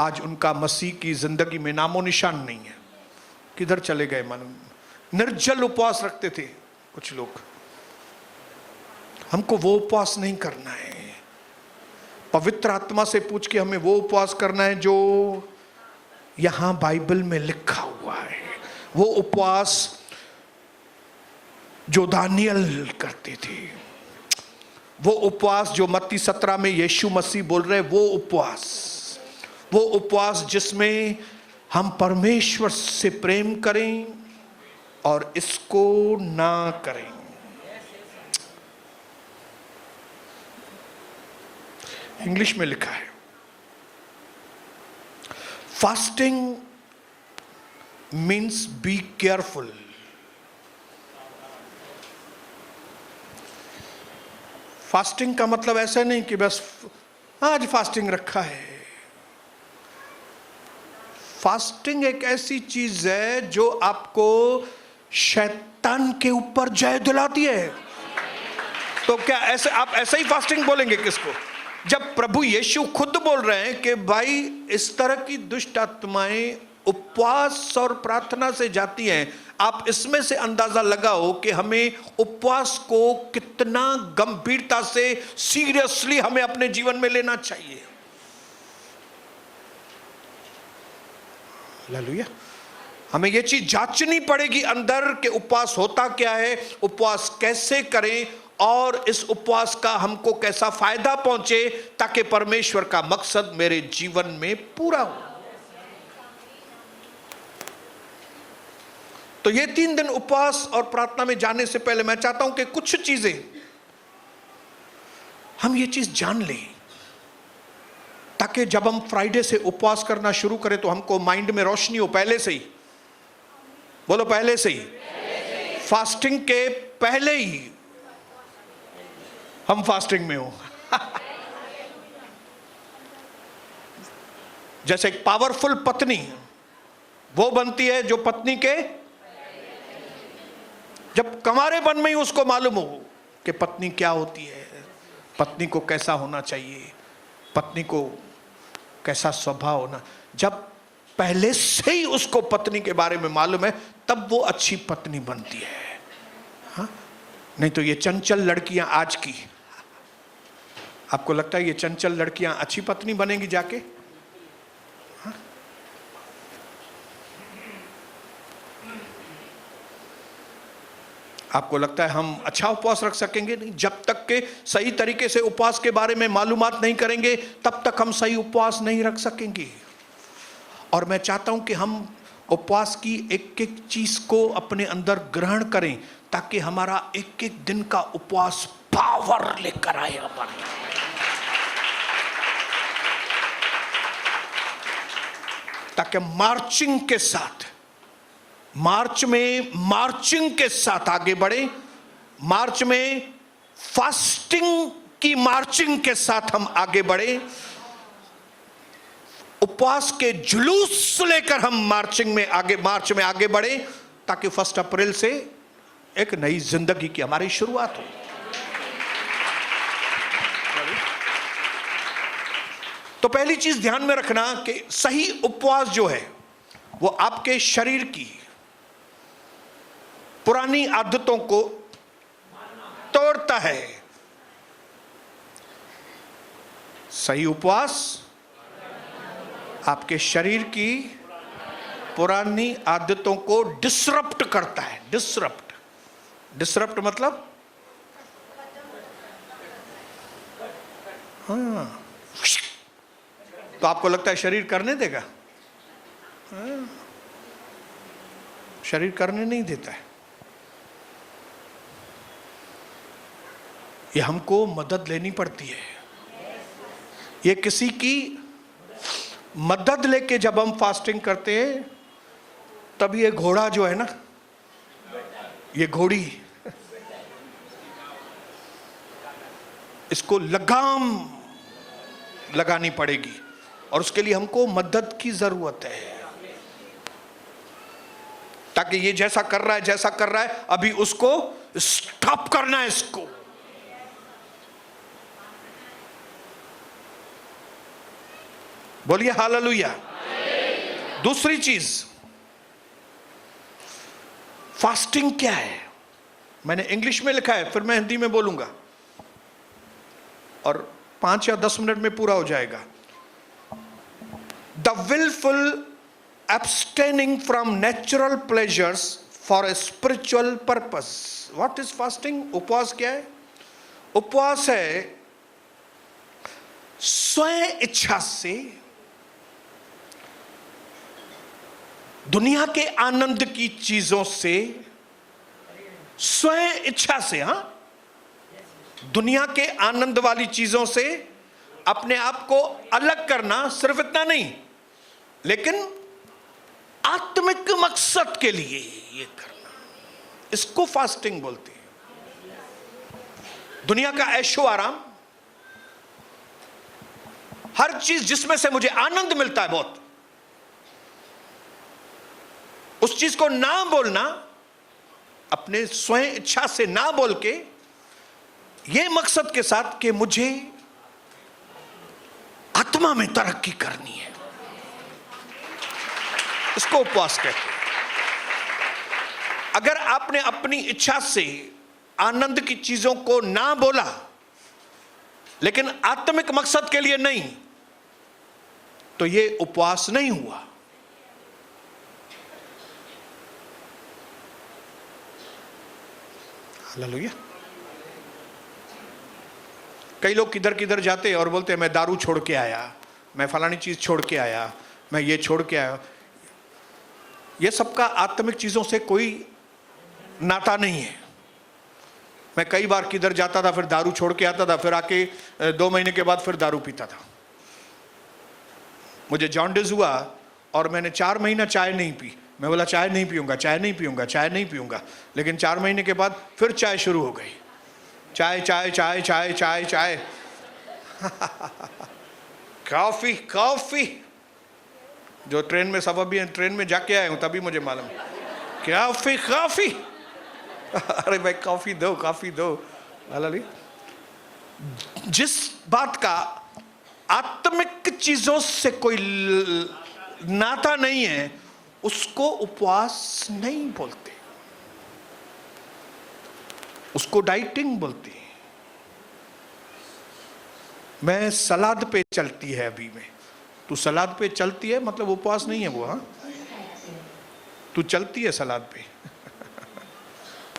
आज उनका मसीह की जिंदगी में नामो निशान नहीं है। किधर चले गए मालूम? निर्जल उपवास रखते थे कुछ लोग। हमको वो उपवास नहीं करना है। पवित्र आत्मा से पूछ के हमें वो उपवास करना है जो यहां बाइबल में लिखा हुआ है। वो उपवास जो दानियल करते थे, वो उपवास जो मत्ती 17 में यीशु मसीह बोल रहे, वो उपवास जिसमें हम परमेश्वर से प्रेम करें और इसको ना करें। इंग्लिश में लिखा है, fasting means be careful. Fasting का मतलब ऐसा नहीं कि बस आज फास्टिंग रखा है। फास्टिंग एक ऐसी चीज है जो आपको शैतान के ऊपर जय दिलाती है। तो क्या ऐसे आप ऐसा ही फास्टिंग बोलेंगे किसको? जब प्रभु यीशु खुद बोल रहे हैं कि भाई इस तरह की दुष्ट आत्माएं उपवास और प्रार्थना से जाती हैं, आप इसमें से अंदाजा लगाओ कि हमें उपवास को कितना गंभीरता से, सीरियसली हमें अपने जीवन में लेना चाहिए। हालेलुया। हमें यह चीज जांचनी पड़ेगी अंदर कि उपवास होता क्या है, उपवास कैसे करें और इस उपवास का हमको कैसा फायदा पहुंचे ताकि परमेश्वर का मकसद मेरे जीवन में पूरा हो। तो ये 3 दिन उपवास और प्रार्थना में जाने से पहले मैं चाहता हूं कि कुछ चीजें हम ये चीज जान लें, ताकि जब हम फ्राइडे से उपवास करना शुरू करें तो हमको माइंड में रोशनी हो पहले से ही। बोलो पहले से ही। फास्टिंग के पहले ही हम फास्टिंग में हो। जैसे एक पावरफुल पत्नी वो बनती है जो पत्नी के, जब कंवारेपन में ही उसको मालूम हो कि पत्नी क्या होती है, पत्नी को कैसा होना चाहिए, पत्नी को कैसा स्वभाव होना, जब पहले से ही उसको पत्नी के बारे में मालूम है, तब वो अच्छी पत्नी बनती है। हाँ? नहीं तो ये चंचल लड़कियां आज की, आपको लगता है ये चंचल लड़कियां अच्छी पत्नी बनेंगी जाके? हाँ? आपको लगता है हम अच्छा उपवास रख सकेंगे? नहीं, जब तक के सही तरीके से उपवास के बारे में मालूमात नहीं करेंगे तब तक हम सही उपवास नहीं रख सकेंगे। और मैं चाहता हूं कि हम उपवास की एक एक चीज को अपने अंदर ग्रहण करें ताकि हमारा एक एक दिन का उपवास पावर लेकर आए हमारे। ताकि मार्चिंग के साथ, मार्च में मार्चिंग के साथ आगे बढ़े, मार्च में फास्टिंग की मार्चिंग के साथ हम आगे बढ़े, उपवास के जुलूस लेकर हम मार्च में आगे बढ़े, ताकि 1 अप्रैल से एक नई जिंदगी की हमारी शुरुआत हो। तो पहली चीज ध्यान में रखना कि सही उपवास जो है वो आपके शरीर की पुरानी आदतों को तोड़ता है। सही उपवास आपके शरीर की पुरानी आदतों को डिसरप्ट करता है। डिसरप्ट मतलब हाँ, तो आपको लगता है शरीर करने देगा? हाँ, शरीर करने नहीं देता है। ये हमको मदद लेनी पड़ती है। ये किसी की मदद लेके जब हम फास्टिंग करते हैं, तब ये घोड़ा जो है ना, ये घोड़ी, इसको लगाम लगानी पड़ेगी और उसके लिए हमको मदद की जरूरत है, ताकि ये जैसा कर रहा है अभी उसको स्टॉप करना है। इसको बोलिए हालेलुया। दूसरी चीज, फास्टिंग क्या है? मैंने इंग्लिश में लिखा है, फिर मैं हिंदी में बोलूंगा और 5 या 10 मिनट में पूरा हो जाएगा। The wilful abstaining from natural pleasures for a spiritual purpose. What is fasting? उपवास क्या है? उपवास है स्वयं इच्छा से दुनिया के आनंद की चीजों से, स्वयं इच्छा से, हाँ, दुनिया के आनंद वाली चीजों से अपने आप को अलग करना। सिर्फ इतना नहीं, लेकिन आत्मिक मकसद के लिए ये करना, इसको फास्टिंग बोलते हैं। दुनिया का ऐशो आराम, हर चीज जिसमें से मुझे आनंद मिलता है बहुत, उस चीज को ना बोलना, अपने स्वयं इच्छा से ना बोल के, ये मकसद के साथ कि मुझे आत्मा में तरक्की करनी है, इसको उपवास कहते हैं। अगर आपने अपनी इच्छा से आनंद की चीजों को ना बोला, लेकिन आत्मिक मकसद के लिए नहीं, तो ये उपवास नहीं हुआ। हालेलुया। कई लोग किधर किधर जाते और बोलते हैं मैं दारू छोड़ के आया, मैं फलानी चीज छोड़ के आया, मैं ये छोड़ के आया। ये सबका आत्मिक चीजों से कोई नाता नहीं है। मैं कई बार किधर जाता था, फिर दारू छोड़ के आता था, फिर आके 2 महीने के बाद फिर दारू पीता था। मुझे जॉन्डिस हुआ और मैंने 4 महीना चाय नहीं पी। मैं बोला चाय नहीं पीऊंगा, चाय नहीं पीऊंगा, चाय नहीं पीऊंगा, लेकिन 4 महीने के बाद फिर चाय शुरू हो गई। चाय चाय चाय चाय चाय चाय कॉफी कॉफी। जो ट्रेन में, सब अभी ट्रेन में जाके आए हूं तभी मुझे मालूम, कॉफी कॉफी। अरे भाई कॉफी दो, कॉफी दो। जिस बात का आत्मिक चीजों से कोई नाता नहीं है, उसको उपवास नहीं बोलते, उसको डाइटिंग बोलते हैं। मैं सलाद पे चलती है अभी में, तू सलाद पे चलती है मतलब उपवास नहीं है वो। हाँ, तू चलती है सलाद पे।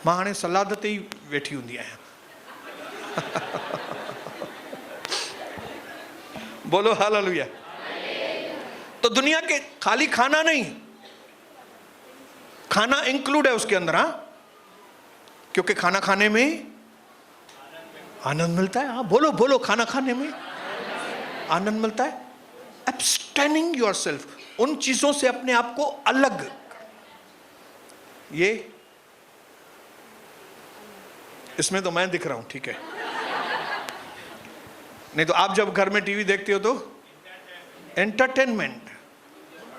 मां हाणे सलाद ते ही वेठी हूंदी आहियां। बोलो हालेलुया। तो दुनिया के खाली खाना नहीं, खाना इंक्लूड है उसके अंदर। हाँ, क्योंकि खाना खाने में आनंद मिलता है। हाँ बोलो बोलो, खाना खाने में आनंद मिलता है। Abstaining yourself, उन चीजों से अपने आप को अलग। ये इसमें तो मैं दिख रहा हूं, ठीक है, नहीं तो आप जब घर में टीवी देखते हो तो एंटरटेनमेंट,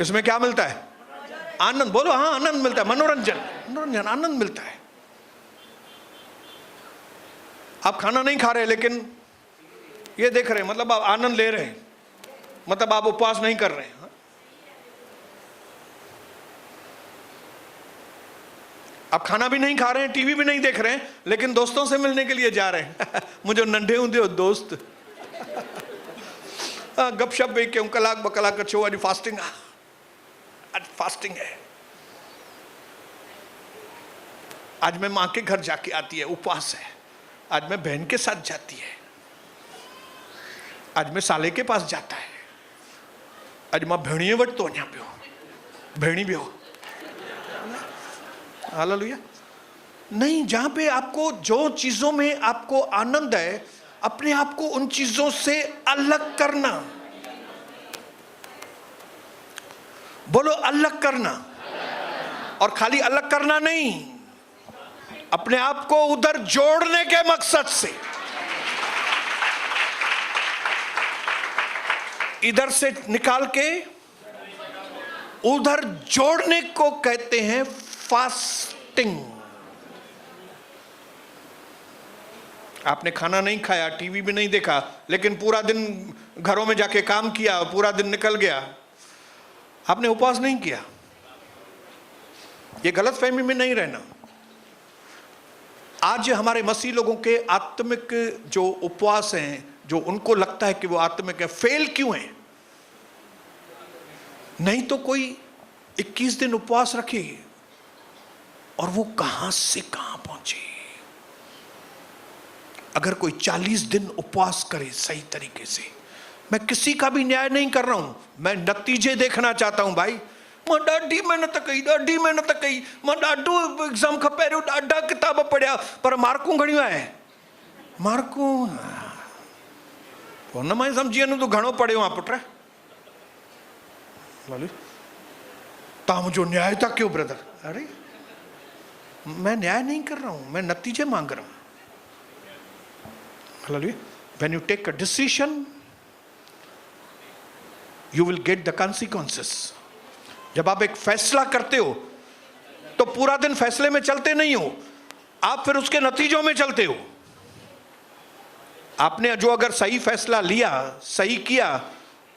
इसमें क्या मिलता है? आनंद। बोलो हाँ, आनंद मिलता है, मनोरंजन, मनोरंजन, आनंद मिलता है। आप खाना नहीं खा रहे लेकिन ये देख रहे हैं, मतलब आप आनंद ले रहे हैं, मतलब आप उपवास नहीं कर रहे हैं। आप खाना भी नहीं खा रहे हैं, टीवी भी नहीं देख रहे हैं, लेकिन दोस्तों से मिलने के लिए जा रहे हैं। मुझे नंढे होंदे दोस्त गपशप भी क्यों कलाक बकलाक अच्छो, आज फास्टिंग, आज फास्टिंग है, आज मैं मां के घर जाके आती है, उपवास है, आज मैं बहन के साथ जाती है, आज मैं साले के पास जाता है, आज मां भेणीए वट तो अञा पियो, भेणी बियो। हालेलुया। नहीं, जहां पे आपको जो चीजों में आपको आनंद है, अपने आप को उन चीजों से अलग करना। बोलो अलग करना। और खाली अलग करना नहीं, अपने आप को उधर जोड़ने के मकसद से, इधर से निकाल के उधर जोड़ने को कहते हैं फास्टिंग। आपने खाना नहीं खाया, टीवी भी नहीं देखा, लेकिन पूरा दिन घरों में जाके काम किया, पूरा दिन निकल गया, आपने उपवास नहीं किया। ये गलत फहमी में नहीं रहना। आज हमारे मसीह लोगों के आत्मिक जो उपवास हैं, जो उनको लगता है कि वो आत्मिक है, फेल क्यों है? नहीं तो कोई 21 दिन उपवास रखे और वो कहां से कहां पहुंचे। अगर कोई 40 दिन उपवास करे सही तरीके से, मैं किसी का भी न्याय नहीं कर रहा हूं, मैं नतीजे देखना चाहता हूं। भाई मां ॾाढी मेहनत कई, मां ॾाढो एग्जाम खां पहिरियों ॾाढा किताब पढ़िया, पर मार्कूं घणियूं आहे, मार्कूं हुन मां ई सम्झी वञो तूं घणो पढ़ियो आहे पुट। तव्हां मुंहिंजो न्याय था कयो ब्रदर। अरे मैं न्याय नहीं कर रहा हूं, मैं नतीजे मांग रहा हूं। When you take a decision, you will get the consequences. जब आप एक फैसला करते हो तो पूरा दिन फैसले में चलते नहीं हो, आप फिर उसके नतीजों में चलते हो। आपने जो अगर सही फैसला लिया, सही किया,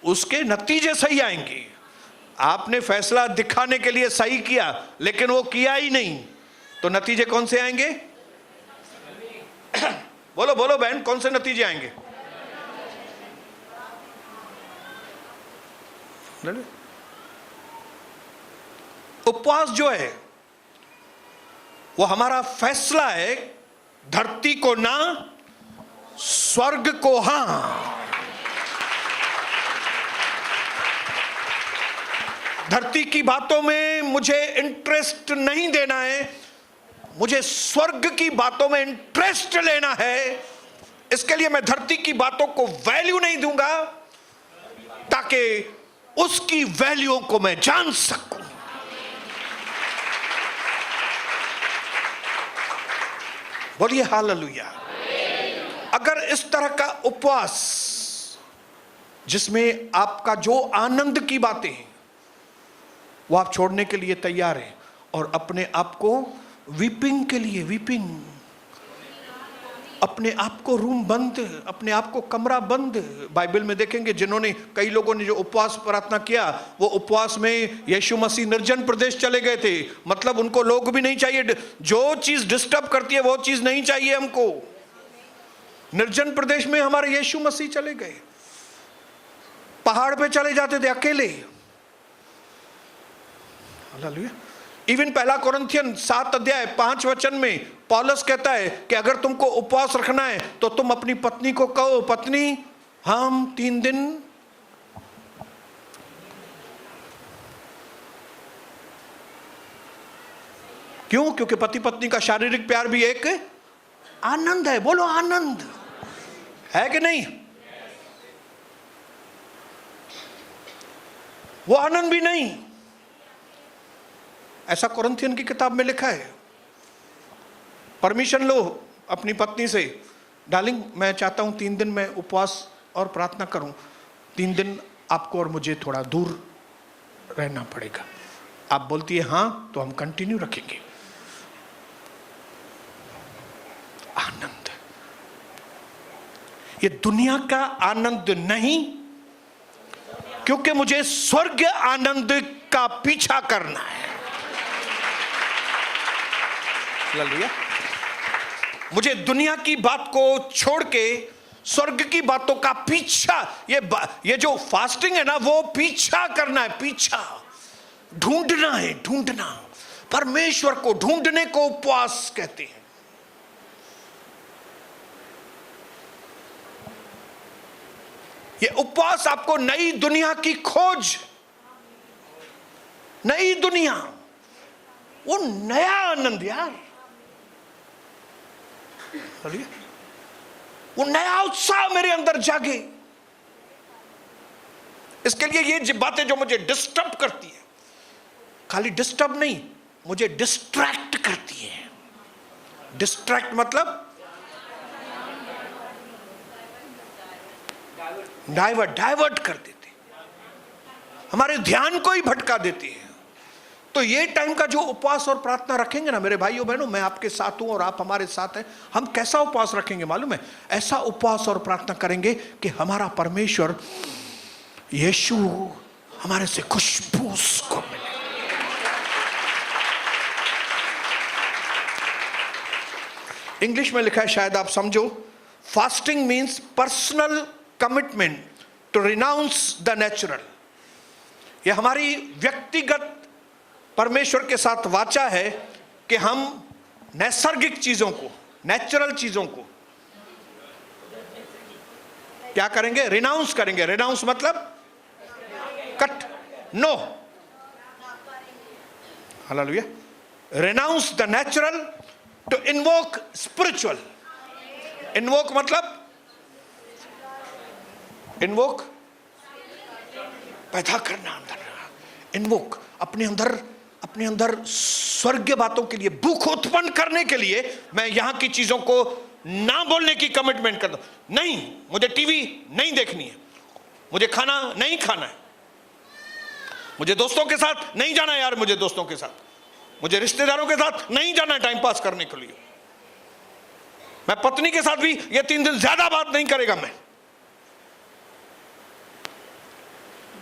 उसके नतीजे सही आएंगे। आपने फैसला दिखाने के लिए सही किया लेकिन वो किया ही नहीं, तो नतीजे कौन से आएंगे? बोलो बोलो बहन, कौन से नतीजे आएंगे? उपवास जो है वो हमारा फैसला है, धरती को ना, स्वर्ग को हां। धरती की बातों में मुझे इंटरेस्ट नहीं देना है, मुझे स्वर्ग की बातों में इंटरेस्ट लेना है। इसके लिए मैं धरती की बातों को वैल्यू नहीं दूंगा ताकि उसकी वैल्यू को मैं जान सकूं। बोलिए हालेलुया। अगर इस तरह का उपवास जिसमें आपका जो आनंद की बातें हैं वो आप छोड़ने के लिए तैयार हैं और अपने आप को वीपिंग के लिए, वीपिंग, अपने आप को रूम बंद, अपने आप को कमरा बंद। बाइबल में देखेंगे जिन्होंने, कई लोगों ने जो उपवास प्रार्थना किया, वो उपवास में यीशु मसीह निर्जन प्रदेश चले गए थे। मतलब उनको लोग भी नहीं चाहिए, जो चीज डिस्टर्ब करती है वो चीज नहीं चाहिए हमको। निर्जन प्रदेश में हमारे यीशु मसीह चले गए, पहाड़ पे चले जाते थे अकेले। हालेलुया। इवन पहला कोरिन्थियन 7 अध्याय 5 वचन में पौलुस कहता है कि अगर तुमको उपवास रखना है तो तुम अपनी पत्नी को कहो, पत्नी हम 3 दिन क्यों? क्योंकि पति पत्नी का शारीरिक प्यार भी एक आनंद है। बोलो आनंद है कि नहीं? वो आनंद भी नहीं। ऐसा कुरिन्थियन की किताब में लिखा है। परमिशन लो अपनी पत्नी से, डार्लिंग मैं चाहता हूं 3 दिन मैं उपवास और प्रार्थना करूं, 3 दिन आपको और मुझे थोड़ा दूर रहना पड़ेगा। आप बोलती है हां, तो हम कंटिन्यू रखेंगे। आनंद, ये दुनिया का आनंद नहीं, क्योंकि मुझे स्वर्ग आनंद का पीछा करना है। हालेलुया। मुझे दुनिया की बात को छोड़ के स्वर्ग की बातों का पीछा, ये जो फास्टिंग है ना, वो पीछा करना है, पीछा ढूंढना है, ढूंढना। परमेश्वर को ढूंढने को उपवास कहते हैं। ये उपवास आपको नई दुनिया की खोज, नई दुनिया, वो नया आनंद यार, वो नया उत्साह मेरे अंदर जागे। इसके लिए ये बातें जो मुझे डिस्टर्ब करती है, खाली डिस्टर्ब नहीं, मुझे डिस्ट्रैक्ट करती है। डिस्ट्रैक्ट मतलब डाइवर्ट कर देते, हमारे ध्यान को ही भटका देती है। तो ये टाइम का जो उपवास और प्रार्थना रखेंगे ना मेरे भाइयों बहनों, मैं आपके साथ हूं और आप हमारे साथ हैं। हम कैसा उपवास रखेंगे मालूम है? ऐसा उपवास और प्रार्थना करेंगे कि हमारा परमेश्वर यीशु हमारे से खुशबू को मिले। इंग्लिश में लिखा है, शायद आप समझो। Fasting means personal commitment to renounce the natural. ये हमारी व्यक्तिगत परमेश्वर के साथ वाचा है कि हम नैसर्गिक चीजों को, नेचुरल चीजों को क्या करेंगे? रिनाउंस करेंगे। रिनाउंस मतलब cut, no. Hallelujah. Renounce the natural to invoke spiritual. Invoke मतलब इन्वोक पैदा करना, अंदर इन्वोक, अपने अंदर स्वर्गीय बातों के लिए भूख उत्पन्न करने के लिए मैं यहां की चीजों को ना बोलने की कमिटमेंट करता हूं। नहीं, मुझे टीवी नहीं देखनी है, मुझे खाना नहीं खाना है, मुझे दोस्तों के साथ नहीं जाना है यार, मुझे दोस्तों के साथ, मुझे रिश्तेदारों के साथ नहीं जाना है टाइम पास करने के लिए। मैं पत्नी के साथ भी ये 3 दिन ज्यादा बात नहीं करेगा मैं।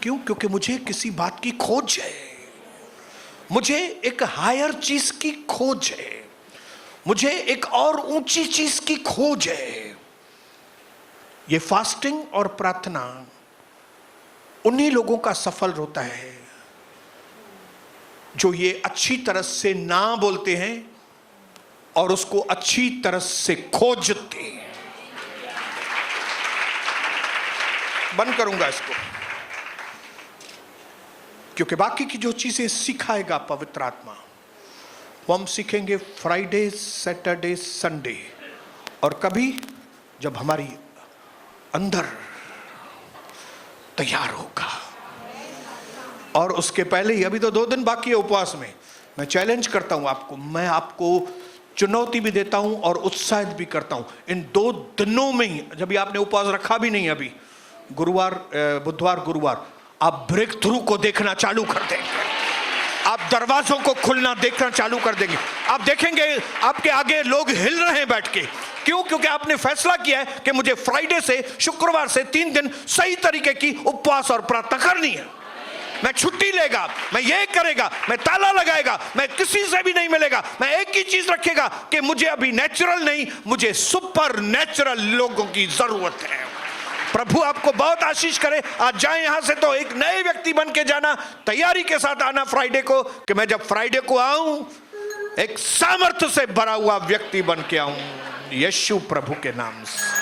क्यों? क्योंकि मुझे किसी बात की खोज है, मुझे एक हायर चीज की खोज है, मुझे एक और ऊंची चीज की खोज है। ये फास्टिंग और प्रार्थना उन्हीं लोगों का सफल होता है जो ये अच्छी तरह से ना बोलते हैं और उसको अच्छी तरह से खोजते हैं। बंद करूंगा इसको, क्योंकि बाकी की जो चीजें सिखाएगा पवित्र आत्मा वो हम सीखेंगे फ्राइडे, सैटरडे, संडे, और कभी जब हमारी अंदर तैयार होगा। और उसके पहले ही, अभी तो 2 दिन बाकी है उपवास में, मैं चैलेंज करता हूं आपको, मैं आपको चुनौती भी देता हूं और उत्साहित भी करता हूं। इन 2 दिनों में ही, जब भी आपने उपवास रखा भी नहीं अभी, गुरुवार, बुधवार, गुरुवार, आप ब्रेक थ्रू को देखना चालू कर देंगे, आप दरवाजों को खुलना देखना चालू कर देंगे। आप देखेंगे आपके आगे लोग हिल रहे हैं बैठ के। क्यों? क्योंकि आपने फैसला किया है कि मुझे फ्राइडे से शुक्रवार से 3 दिन सही तरीके की उपवास और प्रार्थना करनी है। मैं छुट्टी लेगा, मैं ये करेगा, मैं ताला लगाएगा, मैं किसी से भी नहीं मिलेगा, मैं एक ही चीज रखेगा कि मुझे अभी नेचुरल नहीं, मुझे सुपर नेचुरल लोगों की जरूरत है। प्रभु आपको बहुत आशीष करे। आज जाए यहां से तो एक नए व्यक्ति बन के जाना, तैयारी के साथ आना फ्राइडे को, कि मैं जब फ्राइडे को आऊं एक सामर्थ्य से भरा हुआ व्यक्ति बन के आऊं, यीशु प्रभु के नाम से।